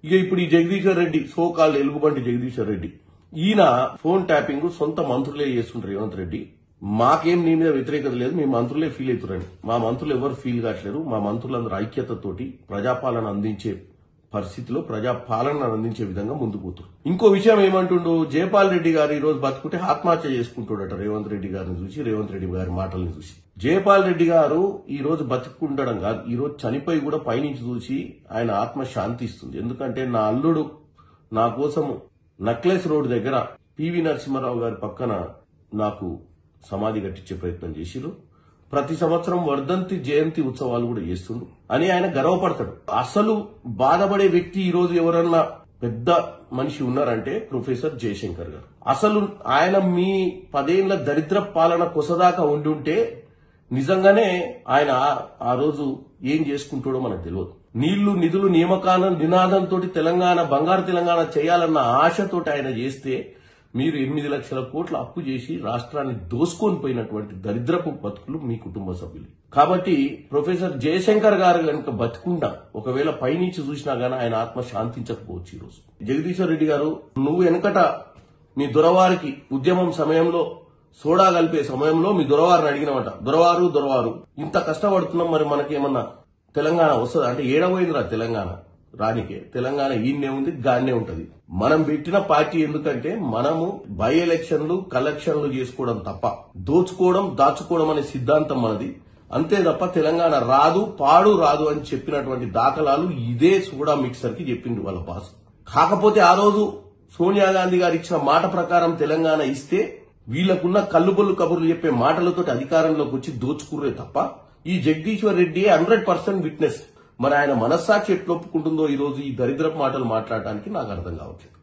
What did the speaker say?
ఇక ఇప్పుడు ఈ జగదీశ్వర్ రెడ్డి సోకాల్ ఎలుగుబంటి జగదీశ్వర్ రెడ్డి ఈయన ఫోన్ ట్యాపింగ్ సొంత మంత్రులే చేస్తుంటారు. రేవంత్ రెడ్డి మాకేం నీ మీద వ్యతిరేకత లేదు, మీ మంత్రులే ఫీల్ అవుతారని. మా మంత్రులు ఎవరు ఫీల్ కావట్లేరు. మా మంత్రులందరూ ఐక్యతతోటి ప్రజాపాలన అందించే పరిస్థితిలో ప్రజాపాలన అందించే విధంగా ముందుకు పోతారు. ఇంకో విషయం ఏమంటుండు, జయపాల్ రెడ్డి గారు ఈ రోజు బతుకుంటే ఆత్మహత్య చేసుకుంటాడట. రేవంత్ రెడ్డి గారిని చూసి, రేవంత్ రెడ్డి గారి మాటల్ని చూసి జయపాల్ రెడ్డి గారు ఈ రోజు బతుకుండడం కాదు, ఈ రోజు చనిపోయి కూడా పైనుంచి చూసి ఆయన ఆత్మ శాంతిస్తుంది. ఎందుకంటే నా అల్లుడు నా కోసం నక్లెస్ రోడ్ దగ్గర పివి నరసింహారావు గారి పక్కన నాకు సమాధి కట్టించే ప్రయత్నం చేసిరు. ప్రతి సంవత్సరం వర్ధంతి జయంతి ఉత్సవాలు కూడా చేస్తుండు అని ఆయన గర్వపడతాడు. అసలు బాధపడే వ్యక్తి ఈ రోజు ఎవరన్నా పెద్ద మనిషి ఉన్నారంటే ప్రొఫెసర్ జయశంకర్ గారు. అసలు ఆయన మీ 10 ఏళ్ల దరిద్ర పాలన కొసదాకా ఉండుంటే నిజంగానే ఆయన ఆ రోజు ఏం చేసుకుంటాడో మనకు తెలియదు. నీళ్లు నిధులు నియామకాల నినాదంతో తెలంగాణ బంగారు తెలంగాణ చేయాలన్న ఆశతోటి ఆయన చేస్తే మీరు 8 లక్షల కోట్ల అప్పు చేసి రాష్ట్రాన్ని దోసుకొని పోయినటువంటి దరిద్రపు బతుకులు మీ కుటుంబ సభ్యులు. కాబట్టి ప్రొఫెసర్ జయశంకర్ గారు కనుక బతుకుండా ఒకవేళ పైనుంచి చూసినా గానీ ఆయన ఆత్మ శాంతించకపోవచ్చు. ఈ రోజు జగదీశ్వర్ రెడ్డి గారు, నువ్వు వెనకట మీ దొరవారికి ఉద్యమం సమయంలో సోడా కలిపే సమయంలో మీ దొరవారిని అడిగినమాట, దొరవారు ఇంత కష్టపడుతున్నాం, మరి మనకేమన్నా తెలంగాణ వస్తుందా అంటే ఏడబోయిందిరా తెలంగాణ రానికే. తెలంగాణ ఈయన్నే ఉంది, గాన్నే ఉంటది. మనం పెట్టిన పార్టీ ఎందుకంటే మనము బై ఎలక్షన్లు కలెక్షన్లు చేసుకోవడం తప్ప దోచుకోవడం దాచుకోవడం అనే సిద్ధాంతం మనది. అంతే తప్ప తెలంగాణ రాదు పాడు రాదు అని చెప్పినటువంటి దాఖలాలు ఇదే సోడా మిక్సర్ కి చెప్పింది వాళ్ళ బాస్. కాకపోతే ఆ రోజు సోనియా గాంధీ గారు ఇచ్చిన మాట ప్రకారం తెలంగాణ ఇస్తే వీళ్లకున్న కల్లుబొల్లు కబుర్లు చెప్పే మాటలతో అధికారంలోకి వచ్చి దోచుకుర్రే తప్ప ఈ జగదీశ్వర్ రెడ్డి 100% విట్నెస్. మరి ఆయన మనస్సాక్షి ఎట్లా ఒప్పుకుంటుందో ఈ రోజు ఈ దరిద్రపు మాటలు మాట్లాడటానికి నాకు అర్థం కావట్లేదు.